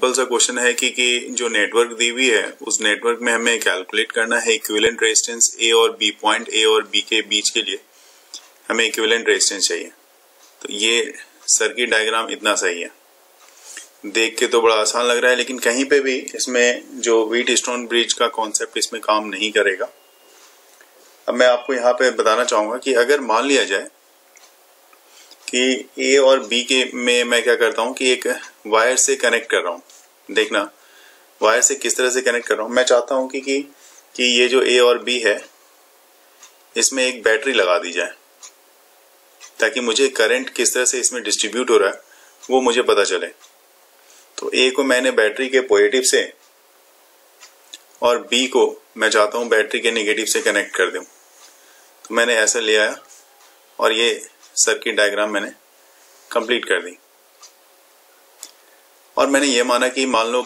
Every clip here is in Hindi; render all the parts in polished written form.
सिंपल सा क्वेश्चन है कि जो नेटवर्क दी हुई है उस नेटवर्क में हमें कैलकुलेट करना है इक्विवेलेंट रेजिस्टेंस ए और बी, पॉइंट ए और बी के बीच के लिए हमें इक्विवेलेंट रेजिस्टेंस चाहिए। तो ये सर्किट डायग्राम इतना सही है, देख के तो बड़ा आसान लग रहा है, लेकिन कहीं पे भी इसमें जो व्हीटस्टोन ब्रिज का कॉन्सेप्ट इसमें काम नहीं करेगा। अब मैं आपको यहाँ पे बताना चाहूंगा कि अगर मान लिया जाए कि ए और बी के में मैं क्या करता हूँ कि एक वायर से कनेक्ट कर रहा हूँ। देखना वायर से किस तरह से कनेक्ट कर रहा हूँ। मैं चाहता हूँ कि ये जो ए और बी है इसमें एक बैटरी लगा दी जाए ताकि मुझे करंट किस तरह से इसमें डिस्ट्रीब्यूट हो रहा है वो मुझे पता चले। तो ए को मैंने बैटरी के पॉजिटिव से और बी को मैं चाहता हूँ बैटरी के नेगेटिव से कनेक्ट कर दूं। तो मैंने ऐसा ले आया और ये सर्किट डायग्राम मैंने कंप्लीट कर दी और मैंने ये माना कि मान लो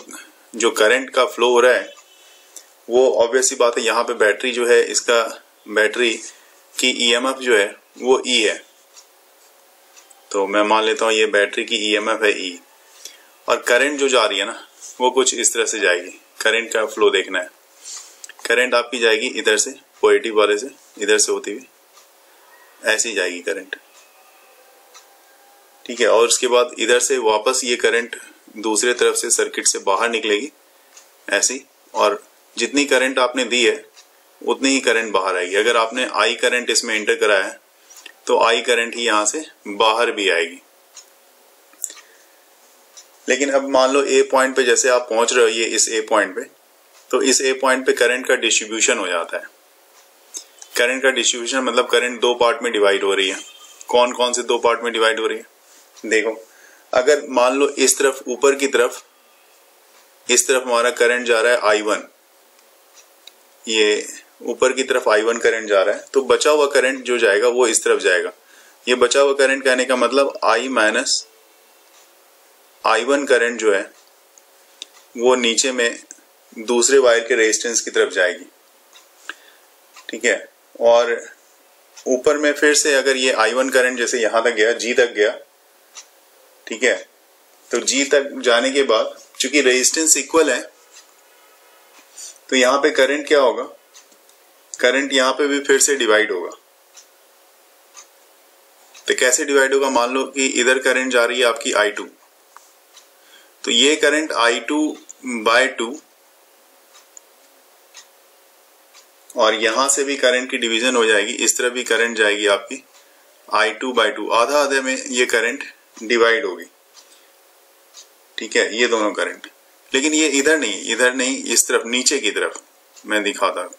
जो करंट का फ्लो हो रहा है वो ऑब्वियस सी बात है, यहाँ पे बैटरी जो है इसका बैटरी की ईएमएफ जो है वो ई है। तो मैं मान लेता हूँ ये बैटरी की ईएमएफ है ई और करंट जो जा रही है ना वो कुछ इस तरह से जाएगी। करंट का फ्लो देखना है, करंट आपकी जाएगी इधर से पॉजिटिव वाले से इधर से होती हुई ऐसी जाएगी करंट, ठीक है। और उसके बाद इधर से वापस ये करंट दूसरे तरफ से सर्किट से बाहर निकलेगी ऐसी, और जितनी करंट आपने दी है उतनी ही करंट बाहर आएगी। अगर आपने आई करंट इसमें एंटर कराया है तो आई करंट ही यहां से बाहर भी आएगी। लेकिन अब मान लो ए पॉइंट पे जैसे आप पहुंच रहे हो ये इस ए पॉइंट पे, तो इस ए पॉइंट पे करंट का डिस्ट्रीब्यूशन हो जाता है। करंट का डिस्ट्रीब्यूशन मतलब करंट दो पार्ट में डिवाइड हो रही है। कौन कौन से दो पार्ट में डिवाइड हो रही है देखो। अगर मान लो इस तरफ ऊपर की तरफ इस तरफ हमारा करंट जा रहा है I1, ये ऊपर की तरफ I1 करंट जा रहा है, तो बचा हुआ करंट जो जाएगा वो इस तरफ जाएगा। ये बचा हुआ करंट कहने का मतलब I माइनस I1 करंट जो है वो नीचे में दूसरे वायर के रेजिस्टेंस की तरफ जाएगी, ठीक है। और ऊपर में फिर से अगर ये I1 करंट जैसे यहां तक गया G तक गया, ठीक है, तो G तक जाने के बाद चूंकि रेजिस्टेंस इक्वल है तो यहां पे करंट क्या होगा, करंट यहां पे भी फिर से डिवाइड होगा। तो कैसे डिवाइड होगा, मान लो कि इधर करंट जा रही है आपकी I2, तो ये करंट I2/2 और यहां से भी करंट की डिवीजन हो जाएगी, इस तरफ भी करंट जाएगी आपकी I2/2, आधा आधे में ये करंट डिवाइड होगी, ठीक है, ये दोनों करंट। लेकिन ये इधर नहीं इस तरफ नीचे की तरफ मैं दिखाता हूं,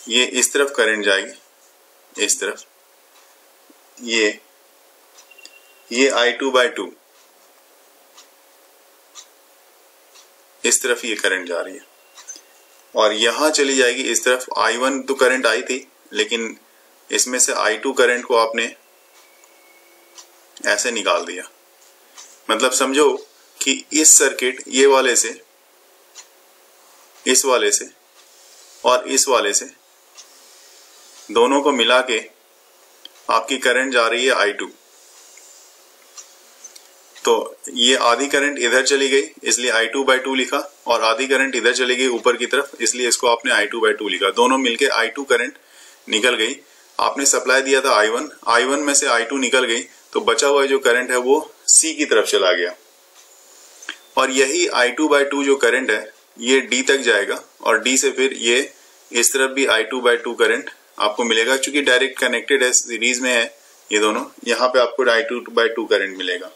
ये इस तरफ करंट जाएगी इस तरफ, ये I2/2 इस तरफ ये करंट जा रही है और यहां चली जाएगी इस तरफ। I1 तो करंट आई थी लेकिन इसमें से I2 करंट को आपने ऐसे निकाल दिया। मतलब समझो कि इस सर्किट ये वाले से इस वाले से और इस वाले से दोनों को मिला के आपकी करंट जा रही है I2। तो ये आधी करंट इधर चली गई इसलिए I2/2 लिखा और आधी करंट इधर चली गई ऊपर की तरफ इसलिए इसको आपने I2/2 लिखा। दोनों मिलके I2 करंट निकल गई। आपने सप्लाई दिया था I1 में से I2 निकल गई तो बचा हुआ जो करंट है वो C की तरफ चला गया और यही I2/2 जो करंट है ये D तक जाएगा और D से फिर ये इस तरफ भी I2/2 करंट आपको मिलेगा। चूंकि डायरेक्ट कनेक्टेड है, सीरीज में है ये दोनों, यहाँ पे आपको I2/2 करंट मिलेगा।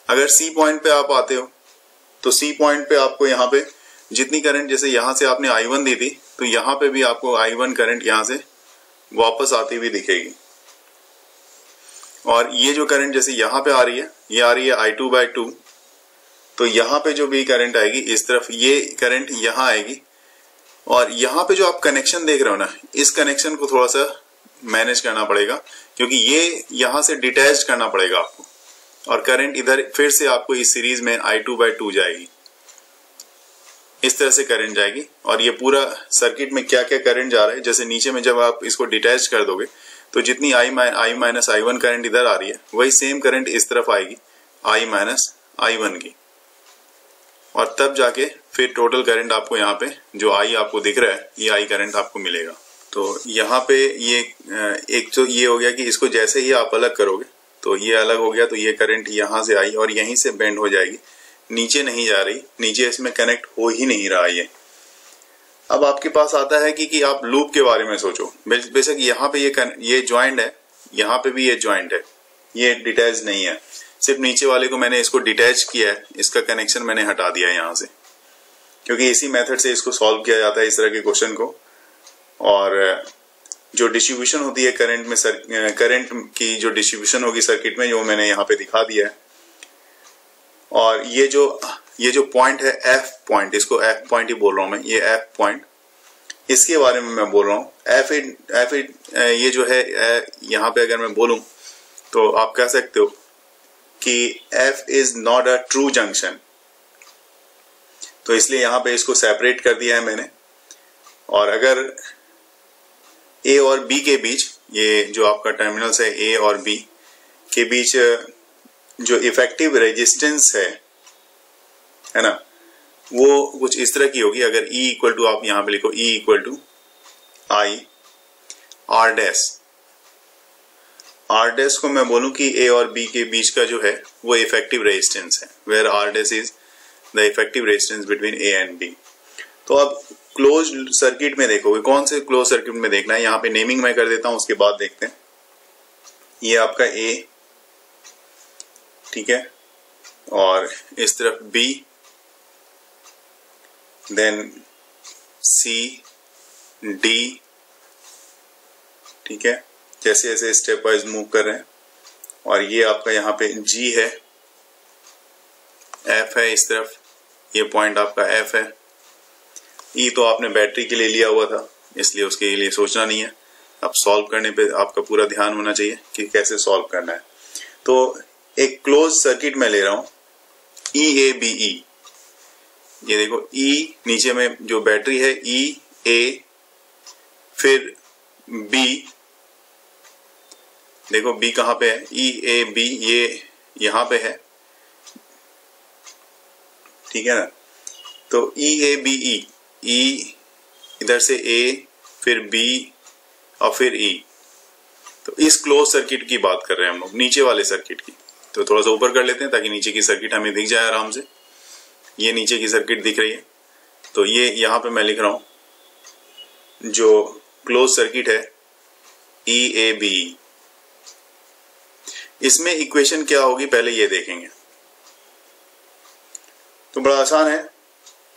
अगर C पॉइंट पे आप आते हो तो C पॉइंट पे आपको यहाँ पे जितनी करंट, जैसे यहाँ से आपने I1 दी थी तो यहाँ पे भी आपको I1 करंट यहाँ से वापस आती हुई दिखेगी और ये जो करंट जैसे यहाँ पे आ रही है ये आ रही है I2/2, तो यहाँ पे जो भी करंट आएगी इस तरफ ये करंट यहाँ आएगी और यहाँ पे जो आप कनेक्शन देख रहे हो ना, इस कनेक्शन को थोड़ा सा मैनेज करना पड़ेगा क्योंकि ये यहाँ से डिटैच करना पड़ेगा आपको और करंट इधर फिर से आपको इस सीरीज में I2/2 जाएगी। इस तरह से करंट जाएगी और ये पूरा सर्किट में क्या क्या करंट जा रहा है, जैसे नीचे में जब आप इसको डिटैच कर दोगे तो जितनी I माइनस I1 करंट इधर आ रही है वही सेम करंट इस तरफ आएगी I माइनस I1 की, और तब जाके फिर टोटल करंट आपको यहाँ पे जो I आपको दिख रहा है ये I करंट आपको मिलेगा। तो यहाँ पे ये एक तो ये हो गया कि इसको जैसे ही आप अलग करोगे तो ये अलग हो गया, तो ये करंट यहाँ से आई और यहीं से बेंड हो जाएगी, नीचे नहीं जा रही, नीचे इसमें कनेक्ट हो ही नहीं रहा ये। अब आपके पास आता है कि आप लूप के बारे में सोचो। बेशक यहाँ पे ये ज्वाइंट है, यहाँ पे भी ये ज्वाइंट है, ये डिटैच नहीं है, सिर्फ नीचे वाले को मैंने इसको डिटैच किया है, इसका कनेक्शन मैंने हटा दिया है यहाँ से, क्योंकि इसी मेथड से इसको सॉल्व किया जाता है इस तरह के क्वेश्चन को। और जो डिस्ट्रीब्यूशन होती है करंट में, करंट की जो डिस्ट्रीब्यूशन होगी सर्किट में, जो मैंने यहाँ पे दिखा दिया है। और ये जो पॉइंट है F पॉइंट, इसको F पॉइंट ही बोल रहा हूं मैं, ये F पॉइंट, इसके बारे में मैं बोल रहा हूं। F ये जो है यहाँ पे अगर मैं बोलूं तो आप कह सकते हो कि F is not a true junction, तो इसलिए यहाँ पे इसको सेपरेट कर दिया है मैंने। और अगर A और B के बीच, ये जो आपका टर्मिनल्स है A और B के बीच जो इफेक्टिव रेजिस्टेंस है ना, वो कुछ इस तरह की होगी। अगर E इक्वल टू, आप यहां पे लिखो E equal to I R dash को मैं बोलूं कि A और B के बीच का जो है वो इफेक्टिव रेजिस्टेंस है, where R dash is the effective resistance between A and B। तो अब क्लोज सर्किट में देखोगे, कौन से क्लोज सर्किट में देखना है, यहाँ पे नेमिंग मैं कर देता हूं, उसके बाद देखते हैं। ये आपका A, ठीक है, और इस तरफ B, देन C, D, ठीक है, जैसे जैसे स्टेप वाइज मूव कर रहे हैं। और ये आपका यहाँ पे G है, F है इस तरफ, ये पॉइंट आपका F है। E तो आपने बैटरी के लिए लिया हुआ था, इसलिए उसके लिए सोचना नहीं है। अब सॉल्व करने पे आपका पूरा ध्यान होना चाहिए कि कैसे सॉल्व करना है। तो एक क्लोज सर्किट में ले रहा हूं EABE, ये देखो E, नीचे में जो बैटरी है EA, फिर B, देखो B कहां पे है, EAB ये यहां पे है, ठीक है ना। तो EABE, E इधर से A, फिर B और फिर E। तो इस क्लोज सर्किट की बात कर रहे हैं हम लोग, नीचे वाले सर्किट की। तो थोड़ा सा ऊपर कर लेते हैं ताकि नीचे की सर्किट हमें दिख जाए आराम से। ये नीचे की सर्किट दिख रही है, तो ये यहां पे मैं लिख रहा हूं जो क्लोज सर्किट है EABE। इसमें इक्वेशन क्या होगी पहले ये देखेंगे। तो बड़ा आसान है,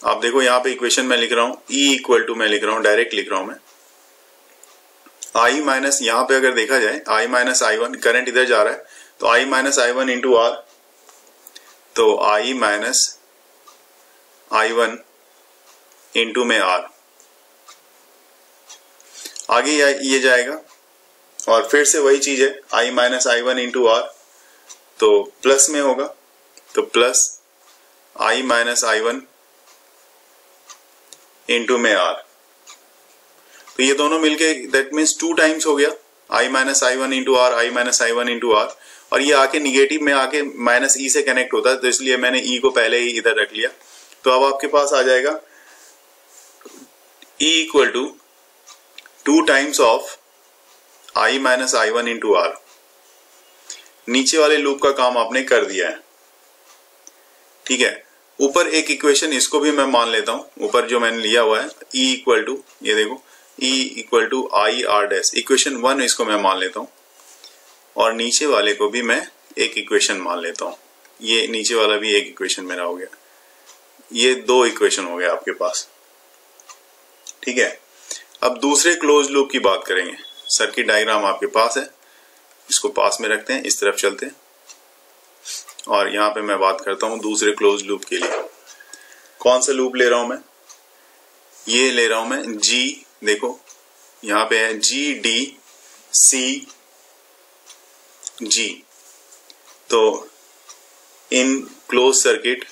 आप देखो यहाँ पे इक्वेशन मैं लिख रहा हूं E इक्वल टू, मैं लिख रहा हूं, डायरेक्ट लिख रहा हूं मैं, I माइनस, यहाँ पे अगर देखा जाए I माइनस I1, करंट इधर जा रहा है, तो I minus I1 into R, तो I माइनस I1 इंटू में R, आगे ये जाएगा और फिर से वही चीज है, I minus I1 into R, तो प्लस में होगा, तो plus I minus I1 into में R। तो ये दोनों मिलके दैट मीन्स 2 टाइम्स हो गया, I minus I1 into R, I minus I1 into R। और ये आके निगेटिव में आके माइनस E से कनेक्ट होता है, तो इसलिए मैंने E को पहले ही इधर रख लिया। तो अब आपके पास आ जाएगा E equal to 2 times of I minus I1 into R। नीचे वाले लूप का काम आपने कर दिया है, ठीक है। ऊपर एक इक्वेशन, इसको भी मैं मान लेता हूं, ऊपर जो मैंने लिया हुआ है E इक्वल टू, ये देखो E equal to I R dash, equation 1 इसको मैं मान लेता हूं, और नीचे वाले को भी मैं एक इक्वेशन मान लेता हूं। ये नीचे वाला भी एक इक्वेशन मेरा हो गया, ये 2 इक्वेशन हो गया आपके पास, ठीक है। अब दूसरे क्लोज लूप की बात करेंगे। सर्किट डायग्राम आपके पास है, इसको पास में रखते हैं, इस तरफ चलते हैं, और यहां पे मैं बात करता हूं दूसरे क्लोज लूप के लिए। कौन सा लूप ले रहा हूं मैं, ये ले रहा हूं मैं G, देखो यहां पे है G D C G। तो इन close circuit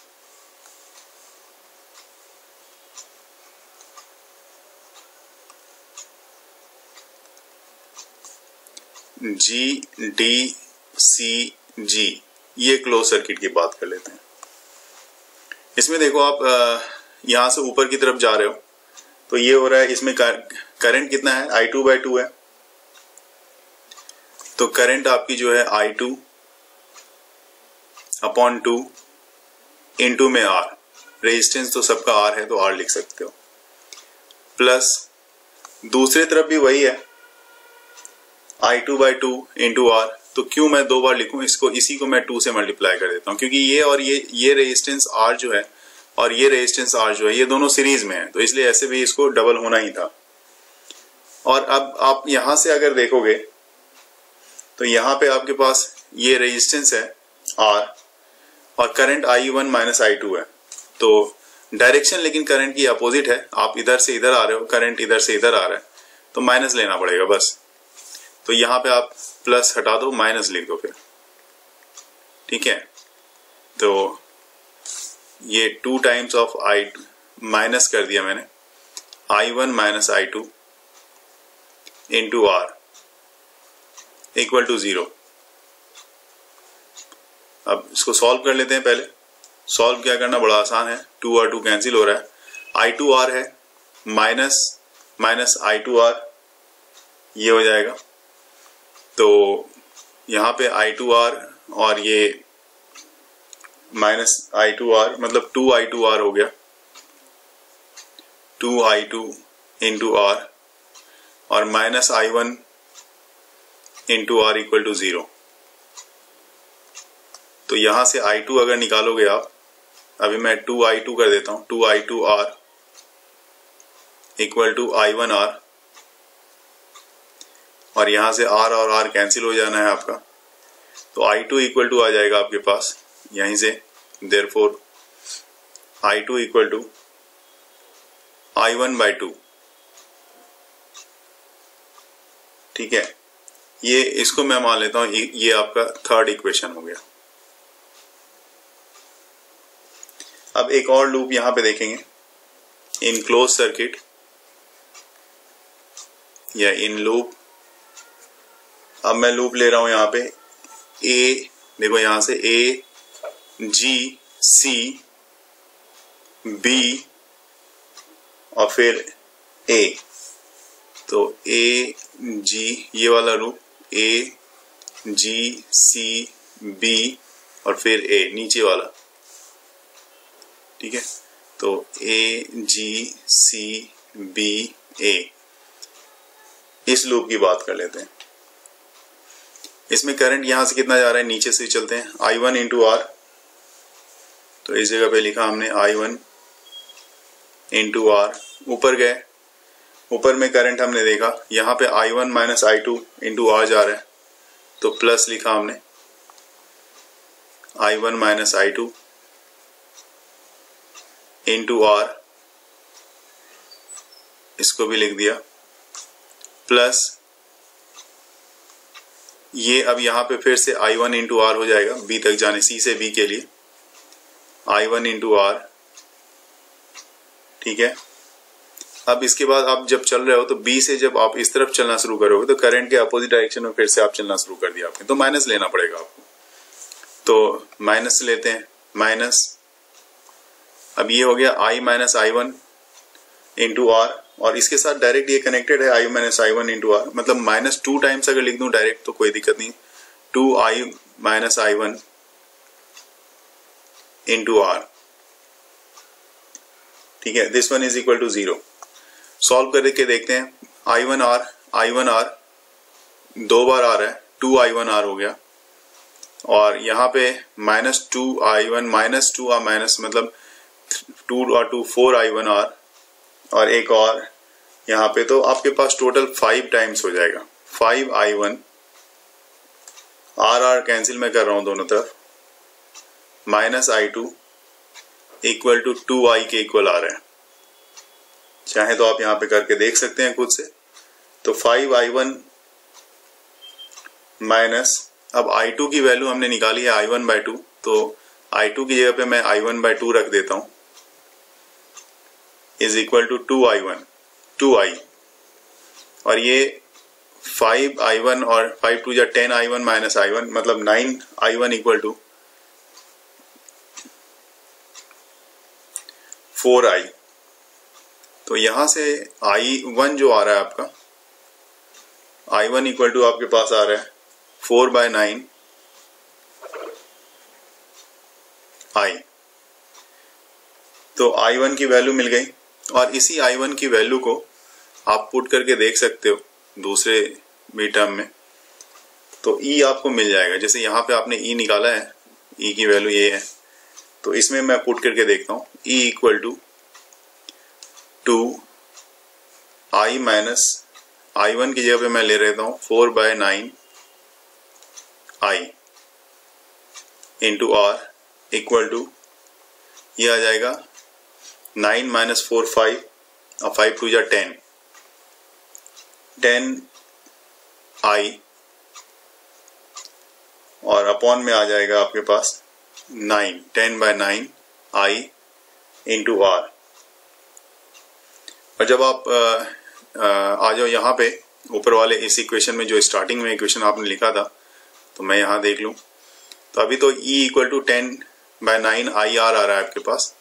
G D C G, ये क्लोज सर्किट की बात कर लेते हैं। इसमें देखो आप यहाँ से ऊपर की तरफ जा रहे हो तो ये हो रहा है, इसमें करंट कितना है, I2/2 है। तो करंट आपकी जो है I2/2 इंटू में R, रेजिस्टेंस तो सबका R है तो R लिख सकते हो, प्लस दूसरे तरफ भी वही है I2/2 इंटू R। तो क्यों मैं दो बार लिखूं इसको, इसी को मैं 2 से मल्टीप्लाई कर देता हूं, क्योंकि ये और ये रेजिस्टेंस R जो है और ये रेजिस्टेंस R जो है ये दोनों सीरीज में है, तो इसलिए ऐसे भी इसको डबल होना ही था। और अब आप यहां से अगर देखोगे तो यहां पे आपके पास ये रेजिस्टेंस है R और करंट I1 माइनस I2 है। तो डायरेक्शन लेकिन करंट की अपोजिट है, आप इधर से इधर आ रहे हो, करंट इधर से इधर आ रहा है, तो माइनस लेना पड़ेगा बस। तो यहां पे आप प्लस हटा दो, माइनस लिख दो फिर, ठीक है। तो ये 2 टाइम्स ऑफ I2 माइनस कर दिया मैंने, I1 minus I2 into R equal to 0। अब इसको सॉल्व कर लेते हैं। पहले सॉल्व क्या करना, बड़ा आसान है, 2 और 2 कैंसिल हो रहा है, I2R है माइनस माइनस I2R, ये हो जाएगा। तो यहाँ पे I2R और ये माइनस I2R मतलब 2I2R हो गया, 2I2 इंटू R और minus I1 into R equal to 0। तो यहां से I2 अगर निकालोगे आप, अभी मैं 2I2 कर देता हूं, 2I2R इक्वल टू I1R, और यहां से R और R कैंसिल हो जाना है आपका, तो I2 इक्वल टू आ जाएगा आपके पास यहीं से, therefore I2 equal to I1/2, ठीक है। ये इसको मैं मान लेता हूं, ये आपका थर्ड इक्वेशन हो गया। अब एक और लूप यहां पे देखेंगे, इन क्लोज सर्किट या इन लूप। अब मैं लूप ले रहा हूं यहां पे A, देखो यहां से A, G, C, B और फिर A। तो A, G, ये वाला loop A, G, C, B और फिर A नीचे वाला, ठीक है। तो A, G, C, B, A, इस लूप की बात कर लेते हैं। इसमें करंट यहां से कितना जा रहा है, नीचे से चलते हैं, I1 इंटू R। तो इस जगह पे लिखा हमने I1 इंटू R। ऊपर गए, ऊपर में करंट हमने देखा यहाँ पे I1 minus I2 into R जा रहा है, तो प्लस लिखा हमने I1 minus I2 into R, इसको भी लिख दिया, प्लस ये अब यहाँ पे फिर से I1 इंटू R हो जाएगा, B तक जाने, C से B के लिए I1 इंटू R, ठीक है। अब इसके बाद आप जब चल रहे हो तो B से जब आप इस तरफ चलना शुरू करोगे तो करंट के अपोजिट डायरेक्शन में फिर से आप चलना शुरू कर दिया आपने, तो माइनस लेना पड़ेगा आपको। तो माइनस लेते हैं, माइनस, अब ये हो गया I minus I1 into R, और इसके साथ डायरेक्ट ये कनेक्टेड है I minus I1 into R, मतलब माइनस 2 टाइम्स अगर लिख दूं डायरेक्ट तो कोई दिक्कत नहीं, 2I minus I1 into R, ठीक है। This one is equal to 0। Solve करके देखते हैं, I1R 2 बार आ रहा है, 2I1R हो गया, और यहाँ पे minus 2I1 minus 2R minus मतलब 2 और 2 4I1R, और एक और यहाँ पे, तो आपके पास टोटल 5 टाइम्स हो जाएगा, 5I1, R कैंसिल मैं कर रहा हूं दोनों तरफ, minus I2 equal to 2I के इक्वल आ रहा है। चाहे तो आप यहाँ पे करके देख सकते हैं खुद से। तो 5I1 माइनस, अब I2 की वैल्यू हमने निकाली है I1/2, तो I2 की जगह पे मैं I1/2 रख देता हूं, इज इक्वल टू 2I, और ये 5I1 और 5 2 या 10I1 माइनस I1 मतलब 9I1 इक्वल टू 4i। तो यहां से I1 जो आ रहा है आपका, I1 इक्वल टू आपके पास आ रहा है 4/9 I। तो I1 की वैल्यू मिल गई, और इसी I1 की वैल्यू को आप पुट करके देख सकते हो दूसरे भी टर्म में, तो E आपको मिल जाएगा। जैसे यहाँ पे आपने E निकाला है, E की वैल्यू ये है, तो इसमें मैं पुट करके देखता हूँ। E equal to 2i minus I1 की जगह पे मैं ले लेता हूँ 4/9 I into R equal to, ये आ जाएगा 9 माइनस 4 5, और 5 2 जा 10, 10i, और अपॉन में आ जाएगा आपके पास 9, 10/9 I इंटू R। और जब आप आ जाओ यहाँ पे ऊपर वाले इस इक्वेशन में, जो स्टार्टिंग में इक्वेशन आपने लिखा था, तो मैं यहाँ देख लूं, तो अभी तो E इक्वल टू 10/9 IR आ रहा है आपके पास।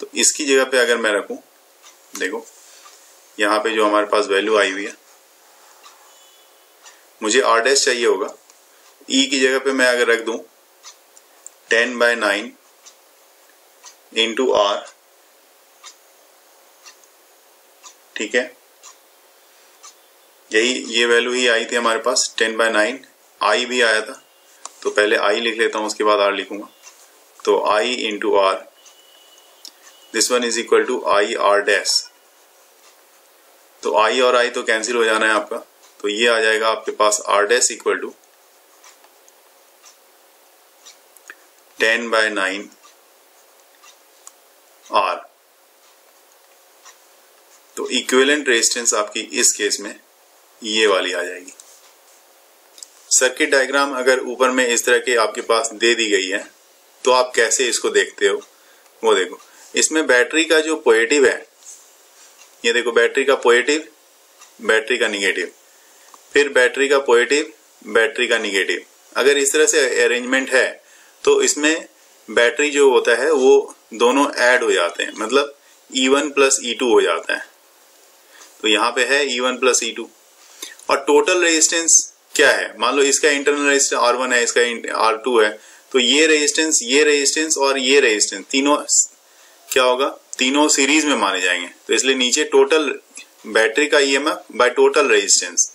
तो इसकी जगह पे अगर मैं रखूं, देखो यहाँ पे जो हमारे पास वैल्यू आई हुई है, मुझे R डैश चाहिए होगा। E की जगह पे मैं अगर रख दूं 10/9 इंटू R, ठीक है, ये वैल्यू ही आई थी हमारे पास 10/9, I भी आया था, तो पहले I लिख लेता हूं, उसके बाद R लिखूंगा। तो I into R, this one is equal to I R dash. तो I और I तो कैंसिल हो जाना है आपका, तो ये आ जाएगा आपके पास R dash equal to 10/9 R। तो इक्विवेलेंट रेजिस्टेंस आपकी इस केस में ये वाली आ जाएगी। सर्किट डायग्राम अगर ऊपर में इस तरह के आपके पास दे दी गई है, तो आप कैसे इसको देखते हो वो देखो। इसमें बैटरी का जो पॉजिटिव है, ये देखो बैटरी का पॉजिटिव, बैटरी का निगेटिव, फिर बैटरी का पॉजिटिव, बैटरी का निगेटिव। अगर इस तरह से अरेंजमेंट है, तो इसमें बैटरी जो होता है वो दोनों ऐड हो जाते हैं, मतलब E1 प्लस E2 हो जाता है। तो यहाँ पे है E1 प्लस E2, और टोटल रेजिस्टेंस क्या है, मान लो इसका इंटरनल रेजिस्टेंस R1 है, इसका R2 है, तो ये रेजिस्टेंस और ये रेजिस्टेंस तीनों क्या होगा, तीनों सीरीज में माने जाएंगे। तो इसलिए नीचे टोटल बैटरी का EMF बाय टोटल रेजिस्टेंस।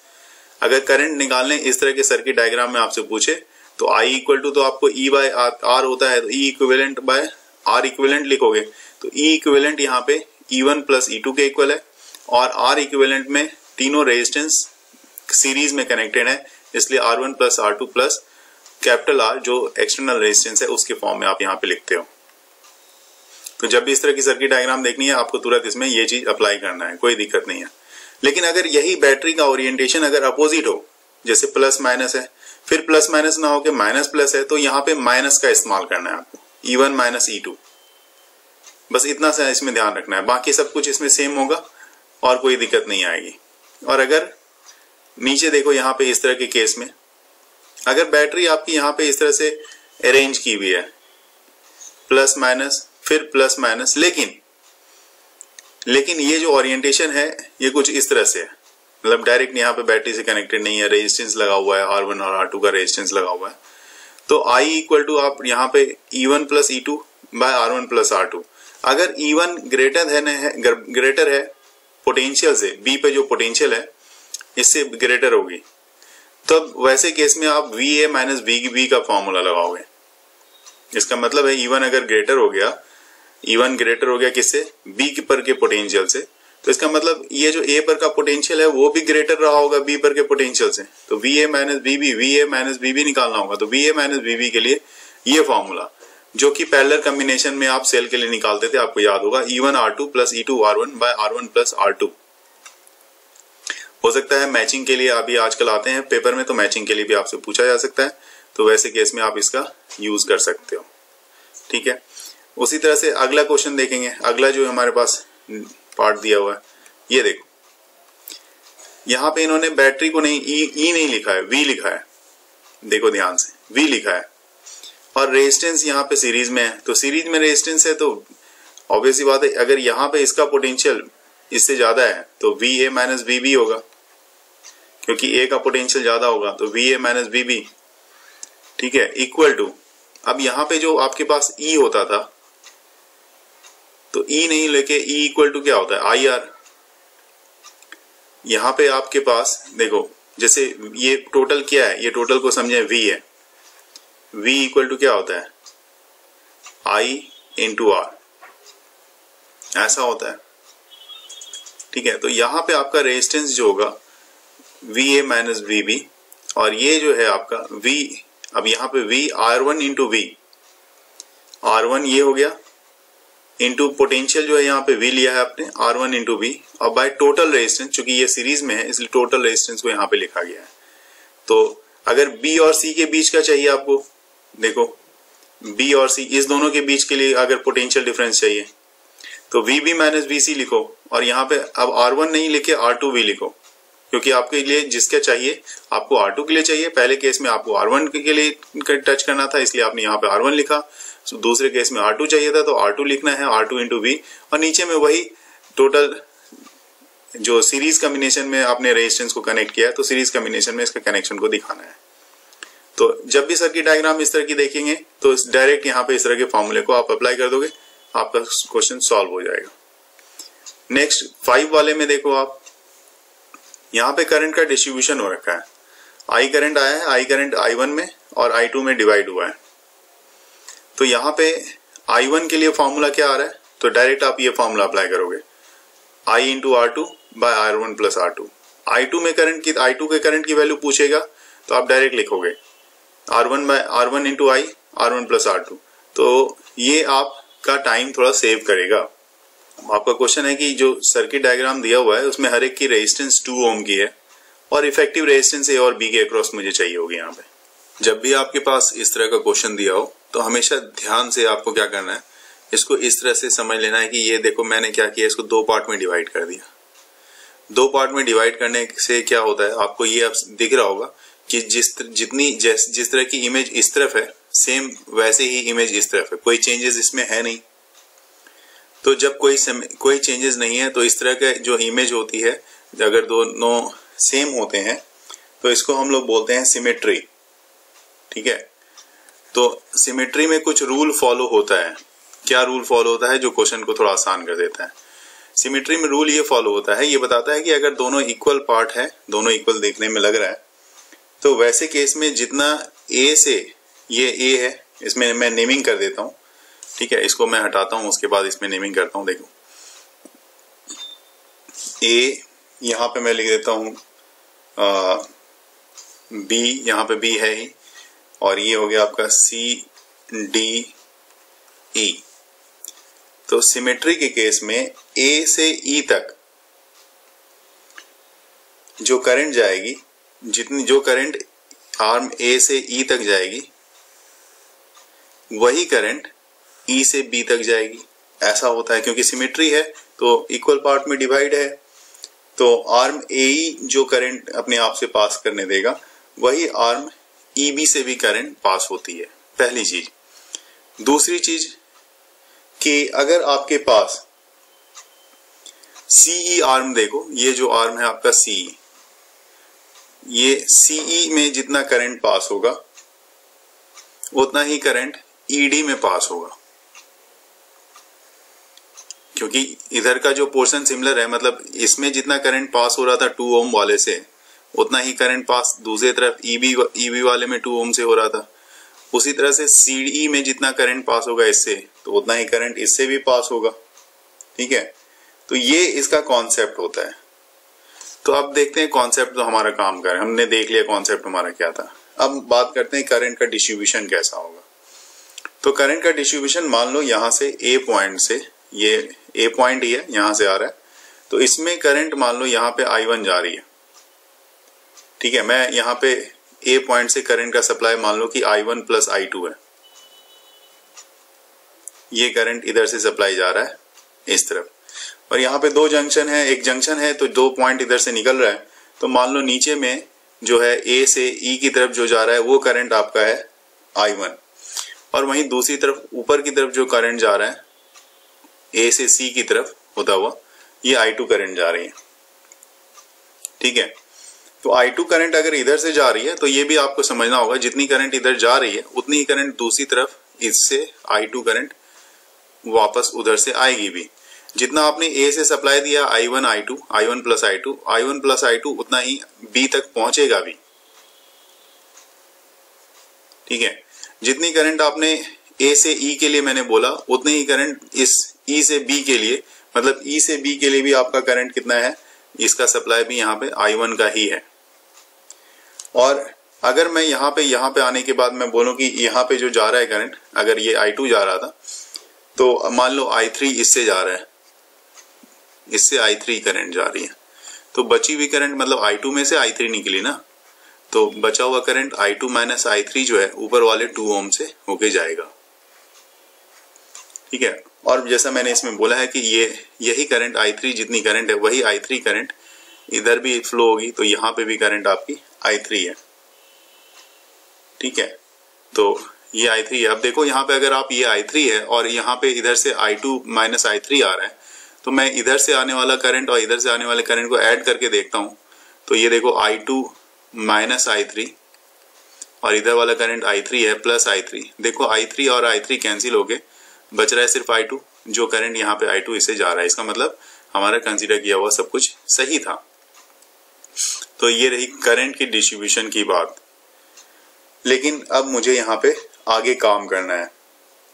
अगर करंट निकालने इस तरह के सर्किट डायग्राम में आपसे पूछे, तो I इक्वल टू तो आपको E बाय R होता है, तो E equivalent by R equivalent लिखोगे। तो E इक्विवेलेंट यहाँ पे E1 प्लस E2 के इक्वल है, और R इक्विवेलेंट में तीनों रेजिस्टेंस सीरीज में कनेक्टेड है, इसलिए R1 plus R2 plus capital R जो एक्सटर्नल रेजिस्टेंस है उसके फॉर्म में आप यहाँ पे लिखते हो। तो जब भी इस तरह की सर्किट डायग्राम देखनी है, आपको तुरंत इसमें ये चीज अप्लाई करना है, कोई दिक्कत नहीं है। लेकिन अगर यही बैटरी का ओरिएंटेशन अगर अपोजिट हो, जैसे प्लस माइनस है, फिर प्लस माइनस ना होके माइनस प्लस है, तो यहाँ पे माइनस का इस्तेमाल करना है आपको, E1 माइनस E2, बस इतना सा इसमें ध्यान रखना है। बाकी सब कुछ इसमें सेम होगा और कोई दिक्कत नहीं आएगी। और अगर नीचे देखो यहाँ पे इस तरह के केस में, अगर बैटरी आपकी यहाँ पे इस तरह से अरेंज की हुई है, प्लस माइनस फिर प्लस माइनस, लेकिन ये जो ओरिएंटेशन है ये कुछ इस तरह से है, मतलब डायरेक्ट यहाँ पे बैटरी से कनेक्टेड नहीं है, रेजिस्टेंस लगा हुआ है, R1 और R2 का रेजिस्टेंस लगा हुआ है। तो I इक्वल टू आप यहाँ पे E1 plus E2 bye R1 plus R2। अगर E1 ग्रेटर है पोटेंशियल से, B पे जो पोटेंशियल है इससे ग्रेटर होगी, तब वैसे केस में आप VA माइनस VB का फॉर्मूला लगाओगे। इसका मतलब है E1 अगर ग्रेटर हो गया, E1 ग्रेटर हो गया किससे, B पर के पोटेंशियल से, तो इसका मतलब ये जो A पर का पोटेंशियल है वो भी ग्रेटर रहा होगा B पर के पोटेंशियल से, तो VA माइनस VB निकालना होगा। तो VA माइनस VB के लिए ये फॉर्मूला जो कि पैरेलल कॉम्बिनेशन में आप सेल के लिए निकालते थे, आपको याद होगा, E1 R2 plus E2 R1 bye R1 plus R2। हो सकता है मैचिंग के लिए अभी आजकल आते हैं पेपर में, तो मैचिंग के लिए भी आपसे पूछा जा सकता है, तो वैसे केस में आप इसका यूज कर सकते हो। ठीक है, उसी तरह से अगला क्वेश्चन देखेंगे। अगला जो हमारे पास पार्ट दिया हुआ है, ये देखो यहाँ पे इन्होंने बैटरी को नहीं ई नहीं लिखा है, V लिखा है, देखो ध्यान से, V लिखा है, और रेजिस्टेंस यहाँ पे सीरीज में है। तो सीरीज में रेजिस्टेंस है तो ऑब्वियस सी बात है, अगर यहाँ पे इसका पोटेंशियल इससे ज्यादा है तो VA माइनस VB होगा, क्योंकि A का पोटेंशियल ज्यादा होगा तो VA माइनस VB, ठीक है, इक्वल टू, अब यहाँ पे जो आपके पास E होता था तो E नहीं लेके E इक्वल टू क्या होता है IR। यहाँ पे आपके पास देखो, जैसे ये टोटल क्या है, ये टोटल को समझे V है, V इक्वल टू क्या होता है I इंटू R, ऐसा होता है, ठीक है। तो यहाँ पे आपका रेजिस्टेंस जो होगा VA माइनस VB, और ये जो है आपका V, अब यहाँ पे V R1 into V, R1 ये हो गया, इंटू पोटेंशियल जो है यहाँ पे V लिया है आपने R1 इंटू V, और बाय टोटल रेजिस्टेंस, चूंकि ये सीरीज में है इसलिए टोटल रेजिस्टेंस को यहाँ पे लिखा गया है। तो अगर B और C के बीच का चाहिए आपको, देखो B और C इस दोनों के बीच के लिए अगर पोटेंशियल डिफरेंस चाहिए तो VB माइनस VC लिखो, और यहाँ पे अब R1 नहीं लिखे R2V लिखो, क्योंकि आपके लिए जिसका चाहिए आपको R2 के लिए चाहिए, पहले केस में आपको R1 के लिए टच करना था इसलिए आपने यहाँ पे R1 लिखा, तो दूसरे केस में R2 चाहिए था तो R2 लिखना है, R2 इंटू V, और नीचे में वही टोटल जो सीरीज कॉम्बिनेशन में आपने रेजिस्टेंस को कनेक्ट किया है तो सीरीज कॉम्बिनेशन में इसका कनेक्शन को दिखाना है। तो जब भी सर्किट डायग्राम इस तरह की देखेंगे तो डायरेक्ट यहाँ पे इस तरह के फॉर्मूले को आप अप्लाई कर दोगे, आपका क्वेश्चन सॉल्व हो जाएगा। नेक्स्ट 5 वाले में देखो आप, यहाँ पे करंट का डिस्ट्रीब्यूशन हो रखा है, I करंट आया है, I करंट I1 में और I2 में डिवाइड हुआ है। तो यहाँ पे I1 के लिए फॉर्मूला क्या आ रहा है, तो डायरेक्ट आप ये फॉर्मूला अप्लाई करोगे, I into R2 by R1 plus R2। I2 में करंट की, I2 के करंट की वैल्यू पूछेगा तो आप डायरेक्ट लिखोगे R1 bye R1 into I, R1 plus R2। तो ये आपका टाइम थोड़ा सेव करेगा। आपका क्वेश्चन है कि जो सर्किट डायग्राम दिया हुआ है उसमें हर एक की रेजिस्टेंस 2 ओम की है और इफेक्टिव रेजिस्टेंस A और B के अक्रॉस मुझे चाहिए होगी। यहाँ पे जब भी आपके पास इस तरह का क्वेश्चन दिया हो तो हमेशा ध्यान से आपको क्या करना है, इसको इस तरह से समझ लेना है कि ये देखो मैंने क्या किया, इसको 2 पार्ट में डिवाइड कर दिया। 2 पार्ट में डिवाइड करने से क्या होता है, आपको ये अब दिख रहा होगा कि जिस तरह की इमेज इस तरफ है सेम वैसे ही इमेज इस तरफ है, कोई चेंजेस इसमें है नहीं। तो जब कोई चेंजेस नहीं है तो इस तरह का जो इमेज होती है, अगर दोनों सेम होते हैं तो इसको हम लोग बोलते हैं सिमेट्री, ठीक है। तो सिमेट्री में कुछ रूल फॉलो होता है। क्या रूल फॉलो होता है जो क्वेश्चन को थोड़ा आसान कर देता है। सिमेट्री में रूल ये फॉलो होता है, ये बताता है कि अगर दोनों इक्वल पार्ट है, दोनों इक्वल देखने में लग रहा है, तो वैसे केस में जितना A से, ये A है, इसमें मैं नेमिंग कर देता हूं, ठीक है, इसको मैं हटाता हूं, उसके बाद इसमें नेमिंग करता हूं। देखो A यहाँ पे मैं लिख देता हूं B, यहाँ पे B है ही, और ये हो गया आपका C D E। तो सिमेट्री के केस में A से E तक जो करंट जाएगी, जो करंट आर्म A से E तक जाएगी वही करंट E से B तक जाएगी। ऐसा होता है क्योंकि सिमेट्री है तो इक्वल पार्ट में डिवाइड है, तो आर्म AE जो करंट अपने आप से पास करने देगा वही आर्म EB से भी करंट पास होती है, पहली चीज। दूसरी चीज कि अगर आपके पास CE आर्म, देखो ये जो आर्म है आपका CE, ये CE में जितना करंट पास होगा उतना ही करंट ED में पास होगा, क्योंकि इधर का जो पोर्शन सिमिलर है, मतलब इसमें जितना करंट पास हो रहा था 2 ओम वाले से उतना ही करंट पास दूसरी तरफ EB वाले में 2 ओम से हो रहा था। उसी तरह से CE में जितना करंट पास होगा इससे तो उतना ही करंट इससे भी पास होगा, ठीक है। तो ये इसका कॉन्सेप्ट होता है। तो अब देखते हैं कॉन्सेप्ट तो हमारा काम कर, हमने देख लिया कॉन्सेप्ट हमारा क्या था। अब बात करते हैं करंट का डिस्ट्रीब्यूशन कैसा होगा। तो करंट का डिस्ट्रीब्यूशन मान लो यहाँ से A पॉइंट से, ये A पॉइंट ही है, यहाँ से आ रहा है, तो इसमें करंट मान लो यहाँ पे I1 जा रही है, ठीक है। मैं यहाँ पे A पॉइंट से करंट का सप्लाई मान लो कि I1 प्लस I2 है, ये करंट इधर से सप्लाई जा रहा है इस तरफ, और यहाँ पे 2 जंक्शन है, एक जंक्शन है तो 2 पॉइंट इधर से निकल रहा है। तो मान लो नीचे में जो है A से E की तरफ जो जा रहा है वो करंट आपका है I1, और वहीं दूसरी तरफ ऊपर की तरफ जो करंट जा रहा है ए से सी की तरफ होता हुआ ये I2 करंट जा रही है। ठीक है, तो I2 करंट अगर इधर से जा रही है तो ये भी आपको समझना होगा, जितनी करंट इधर जा रही है उतनी ही करंट दूसरी तरफ इससे I2 करंट वापस उधर से आएगी भी। जितना आपने ए से सप्लाई दिया I1 I2 I1 plus I2 उतना ही बी तक पहुंचेगा भी। ठीक है, जितनी करंट आपने ए से ई के लिए मैंने बोला उतनी ही करंट इस ई से बी के लिए, मतलब ई से बी के लिए भी आपका करंट कितना है, इसका सप्लाई भी यहाँ पे I1 का ही है। और अगर मैं यहाँ पे आने के बाद मैं बोलूं कि यहाँ पे जो जा रहा है करंट, अगर ये I2 जा रहा था तो मान लो I3 इससे जा रहा है, इससे I3 करंट जा रही है, तो बची हुई करंट मतलब I2 में से I3 निकली ना, तो बचा हुआ करंट I2 माइनस I3 जो है ऊपर वाले 2 ओम से होके जाएगा। ठीक है, और जैसा मैंने इसमें बोला है कि यही करंट I3 जितनी करंट है वही I3 करंट इधर भी फ्लो होगी, तो यहाँ पे भी करंट आपकी I3 है। ठीक है, तो ये I3 है। अब देखो यहाँ पे अगर आप ये I3 है और यहाँ पे इधर से I2 माइनस I3 आ रहा है, तो मैं इधर से आने वाला करंट और इधर से आने वाले करंट को ऐड करके देखता हूं, तो ये देखो I2 माइनस I3 और इधर वाला करंट I3 है प्लस I3। देखो I3 और I3 कैंसिल हो गए, बच रहा है सिर्फ I2, जो करंट यहाँ पे I2 इससे जा रहा है। इसका मतलब हमारा कंसीडर किया हुआ सब कुछ सही था। तो ये रही करंट की डिस्ट्रीब्यूशन की बात। लेकिन अब मुझे यहाँ पे आगे काम करना है।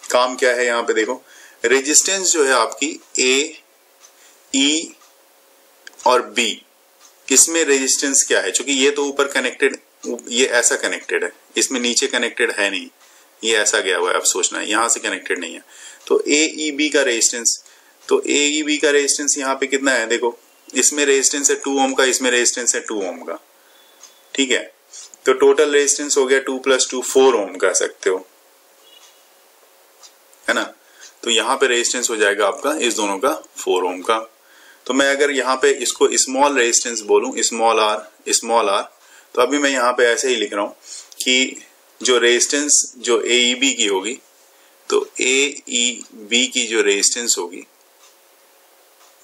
काम क्या है यहाँ पे देखो, रेजिस्टेंस जो है आपकी ए, ई और बी, इसमें रेजिस्टेंस क्या है, क्योंकि ये तो ऊपर कनेक्टेड, ये ऐसा कनेक्टेड है, इसमें नीचे कनेक्टेड है नहीं, ये ऐसा गया हुआ है। अब सोचना है यहां से कनेक्टेड नहीं है, तो ए ई बी का रेजिस्टेंस, तो ए ई बी का रेजिस्टेंस यहाँ पे कितना है देखो, इसमें रेजिस्टेंस है 2 ओम का, इसमें रेजिस्टेंस है 2 ओम का। ठीक है, तो टोटल रेजिस्टेंस हो गया 2 + 2 4 ओम कह सकते हो, है ना। तो यहाँ पे रेजिस्टेंस हो जाएगा आपका इस दोनों का 4 ओम का। तो मैं अगर यहाँ पे इसको स्मॉल रेजिस्टेंस बोलूं, स्मॉल आर, तो अभी मैं यहाँ पे ऐसे ही लिख रहा हूं कि जो रेजिस्टेंस जो AEB की होगी, तो AEB की जो रेजिस्टेंस होगी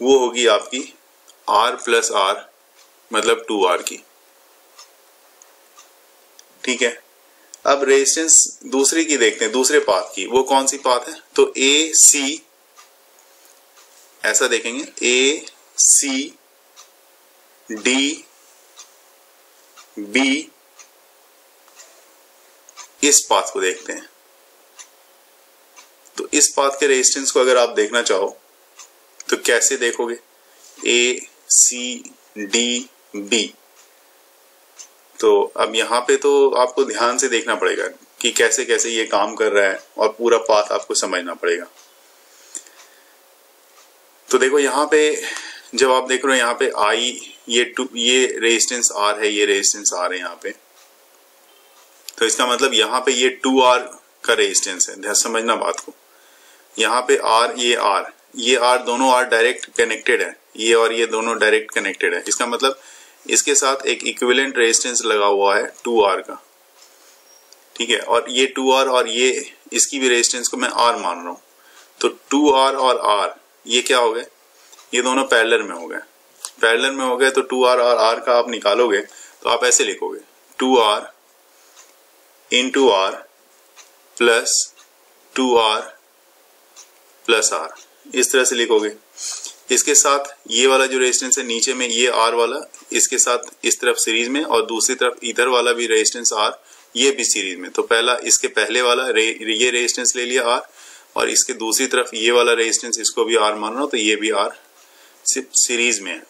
वो होगी आपकी R + R मतलब 2R की। ठीक है, अब रेजिस्टेंस दूसरी की देखते हैं, दूसरे पाथ की। वो कौन सी पाथ है, तो AC, ऐसा देखेंगे AC D B, इस पाथ को देखते हैं। तो इस पाथ के रेजिस्टेंस को अगर आप देखना चाहो तो कैसे देखोगे, ACDB। तो अब यहाँ पे तो आपको ध्यान से देखना पड़ेगा कि कैसे कैसे ये काम कर रहा है और पूरा पाथ आपको समझना पड़ेगा। तो देखो यहाँ पे जब आप देख रहे हो यहाँ पे ये रेजिस्टेंस R है, ये रेजिस्टेंस R है यहाँ पे, तो इसका मतलब यहाँ पे ये 2R का रेजिस्टेंस है। ध्यान समझना बात को, यहाँ पे R, ये R दोनों R डायरेक्ट कनेक्टेड है, ये और ये दोनों डायरेक्ट कनेक्टेड है। इसका मतलब इसके साथ एक इक्विवेलेंट रेजिस्टेंस लगा हुआ है 2R का। ठीक है, और ये 2R और ये इसकी भी रेजिस्टेंस को मैं R मान रहा हूं, तो 2R और R ये क्या हो गए, ये दोनों पैरेलल में हो गए। पैरेलल में हो गए तो 2R और R का आप निकालोगे तो आप ऐसे लिखोगे 2R × R plus 2R plus R, इस तरह से लिखोगे। इसके साथ ये वाला जो रेजिस्टेंस है नीचे में, ये R वाला इसके साथ इस तरफ सीरीज में, और दूसरी तरफ इधर वाला भी रेजिस्टेंस R, ये भी सीरीज में। तो पहला इसके पहले वाला ये रेजिस्टेंस ले लिया R, और इसके दूसरी तरफ ये वाला रेजिस्टेंस इसको भी R मान रहा हूं, तो ये भी R सिर्फ सीरीज में है।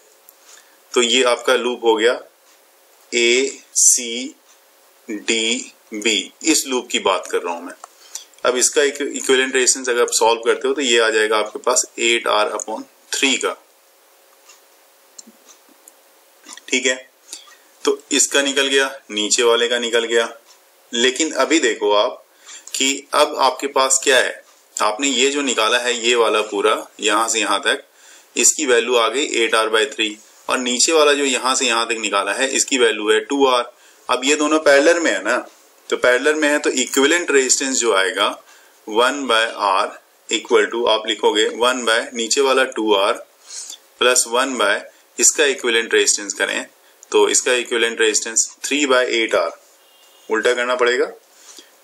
तो ये आपका लूप हो गया ACDB, इस लूप की बात कर रहा हूं मैं। अब इसका इक्विवेलेंट रेजिस्टेंस अगर आप सॉल्व करते हो तो ये आ जाएगा आपके पास 8R/3 का। ठीक है, तो इसका निकल गया, नीचे वाले का निकल गया। लेकिन अभी देखो आप कि अब आपके पास क्या है, आपने ये जो निकाला है ये वाला पूरा यहां से यहां तक, इसकी वैल्यू आ गई 8R/3, और नीचे वाला जो यहां से यहां तक निकाला है इसकी वैल्यू है 2R। अब ये दोनों पैरेलल में है ना, तो पैरेलल में है तो इक्विवेलेंट रेजिस्टेंस जो आएगा 1/R इक्वल टू आप लिखोगे 1 बाय नीचे वाला 2R प्लस 1 बाय इसका इक्विवेलेंट रेजिस्टेंस करें तो इसका इक्विवेलेंट रेजिस्टेंस 3 बाय 8R, उल्टा करना पड़ेगा।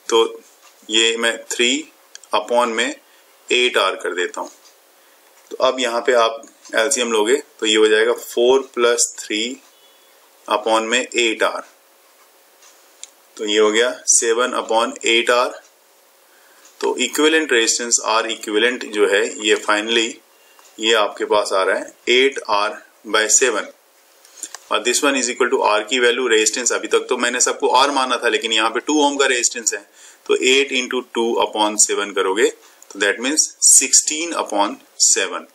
तो ये मैं 3 अपॉन में 8R कर देता हूं। तो अब यहाँ पे आप एलसीएम लोगे तो ये हो जाएगा 4 प्लस 3 अपॉन में 8R, तो ये हो गया 7 अपॉन 8R। तो इक्विवेलेंट रेजिस्टेंस R इक्विवेलेंट जो है ये फाइनली ये आपके पास आ रहा है 8R बाय 7 और this one is equal to R की वैल्यू रेजिस्टेंस अभी तक तो मैंने सबको R माना था, लेकिन यहाँ पे 2 ओम का रेजिस्टेंस है तो 8 इंटू 2 अपॉन 7 करोगे तो दैट मीन्स 16 अपॉन 7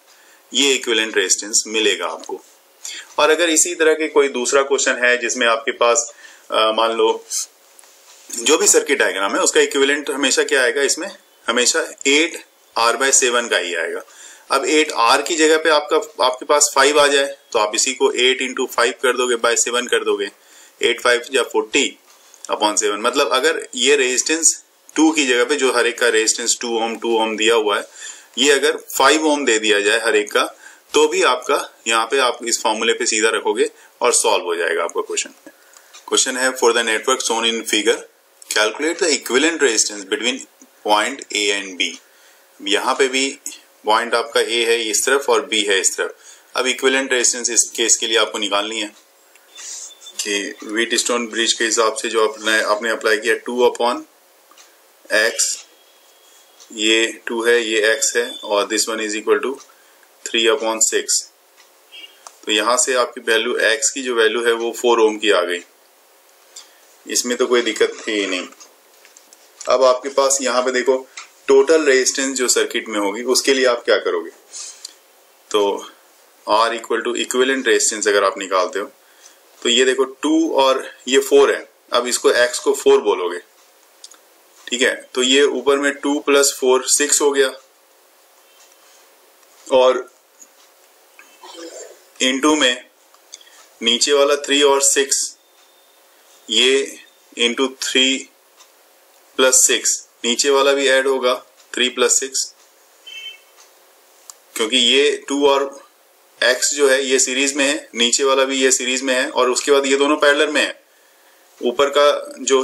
ये इक्विवेलेंट रेजिस्टेंस मिलेगा आपको। और अगर इसी तरह के कोई दूसरा क्वेश्चन है जिसमें आपके पास मान लो जो भी सर्किट डायग्राम है उसका इक्विवेलेंट हमेशा क्या आएगा, इसमें हमेशा 8R बाय 7 का ही आएगा। अब 8R की जगह पे आपके पास 5 आ जाए तो आप इसी को 8 इंटू 5 कर दोगे बाय 7 कर दोगे, 8 5 या 40 अपॉन 7। मतलब अगर ये रेजिस्टेंस 2 की जगह पे जो हर एक का रेजिस्टेंस 2 ओम दिया हुआ है, ये अगर 5 ओम दे दिया जाए हर एक का तो भी आपका यहाँ पे आप इस फॉर्मूले पे सीधा रखोगे और सॉल्व हो जाएगा आपका क्वेश्चन। क्वेश्चन है for the network shown in figure calculate the equivalent resistance between point A and B। यहाँ पे भी पॉइंट आपका A है इस तरफ और B है इस तरफ। अब इक्विवेलेंट रेजिस्टेंस इस केस के लिए आपको निकालनी है कि व्हीटस्टोन ब्रिज के हिसाब से जो आपने अप्लाई किया 2 अपॉन x, ये 2 है ये x है और this one is equal to 3 upon 6। तो यहां से आपकी वैल्यू x की जो वैल्यू है वो 4 ओम की आ गई, इसमें तो कोई दिक्कत थी ही नहीं। अब आपके पास यहाँ पे देखो टोटल रेजिस्टेंस जो सर्किट में होगी उसके लिए आप क्या करोगे, तो R equal to equivalent resistance अगर आप निकालते हो तो ये देखो 2 और ये 4 है, अब इसको x को 4 बोलोगे, ठीक है। तो ये ऊपर में 2 प्लस 4 6 हो गया और इनटू में नीचे वाला 3 और 6 ये इंटू 3 प्लस 6 नीचे वाला भी ऐड होगा 3 प्लस 6 क्योंकि ये 2 और x जो है ये सीरीज में है, नीचे वाला भी ये सीरीज में है और उसके बाद ये दोनों पैरेलल में है। ऊपर का जो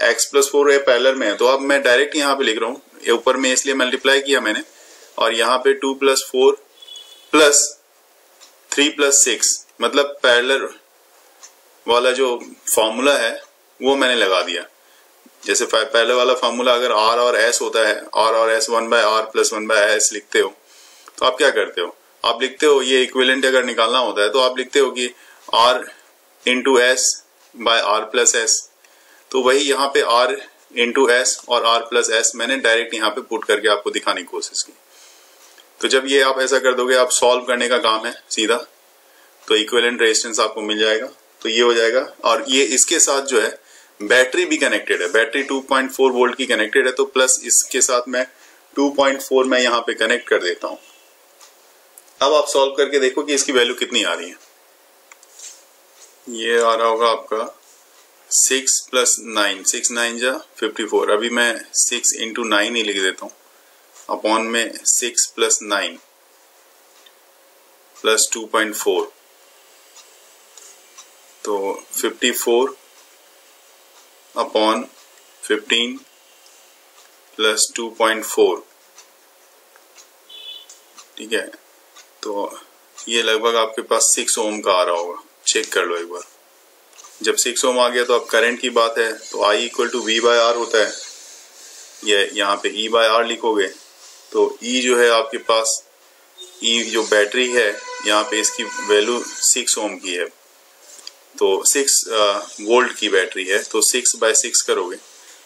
x प्लस 4 है पैरेलल में है, तो अब मैं डायरेक्ट यहाँ पे लिख रहा हूँ, ये ऊपर में इसलिए मल्टीप्लाई किया मैंने और यहाँ पे 2 प्लस 4 प्लस 3 प्लस 6 मतलब पैरेलल वाला जो फॉर्मूला है वो मैंने लगा दिया। जैसे पहले वाला फॉर्मूला अगर R और S होता है, R और S 1 by R plus 1 by S लिखते हो तो आप क्या करते हो, आप लिखते हो ये इक्विवेलेंट अगर निकालना होता है तो आप लिखते हो कि R into S by R plus S। तो वही यहाँ पे R इंटू S और R प्लस S मैंने डायरेक्ट यहाँ पे पुट करके आपको दिखाने की कोशिश की। तो जब ये आप ऐसा कर दोगे, आप सॉल्व करने का काम है सीधा, तो इक्विवेलेंट रेजिस्टेंस आपको मिल जाएगा। तो ये हो जाएगा और ये इसके साथ जो है बैटरी भी कनेक्टेड है, बैटरी 2.4 वोल्ट की कनेक्टेड है, तो प्लस इसके साथ मैं 2.4 मैं यहाँ पे कनेक्ट कर देता हूँ। अब आप सॉल्व करके देखो कि इसकी वैल्यू कितनी आ रही है। ये आ रहा होगा आपका 6 प्लस 9, 6 9 जा 54। अभी मैं 6 इंटू 9 ही लिख देता हूँ अपॉन में 6 प्लस 9 प्लस 2.4 तो 54 अपॉन 15 प्लस 2.4, ठीक है। तो ये लगभग आपके पास 6 ओम का आ रहा होगा, चेक कर लो एक बार। जब 6 ओम आ गया तो अब करंट की बात है तो I equal to V by R होता है, ये यहाँ पे E बाय R लिखोगे तो E जो है आपके पास, E जो बैटरी है यहाँ पे इसकी वैल्यू 6 ओम की है, तो 6 वोल्ट की बैटरी है, तो 6 बाय 6 करोगे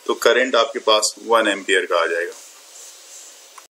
तो करंट आपके पास 1 एम्पियर का आ जाएगा।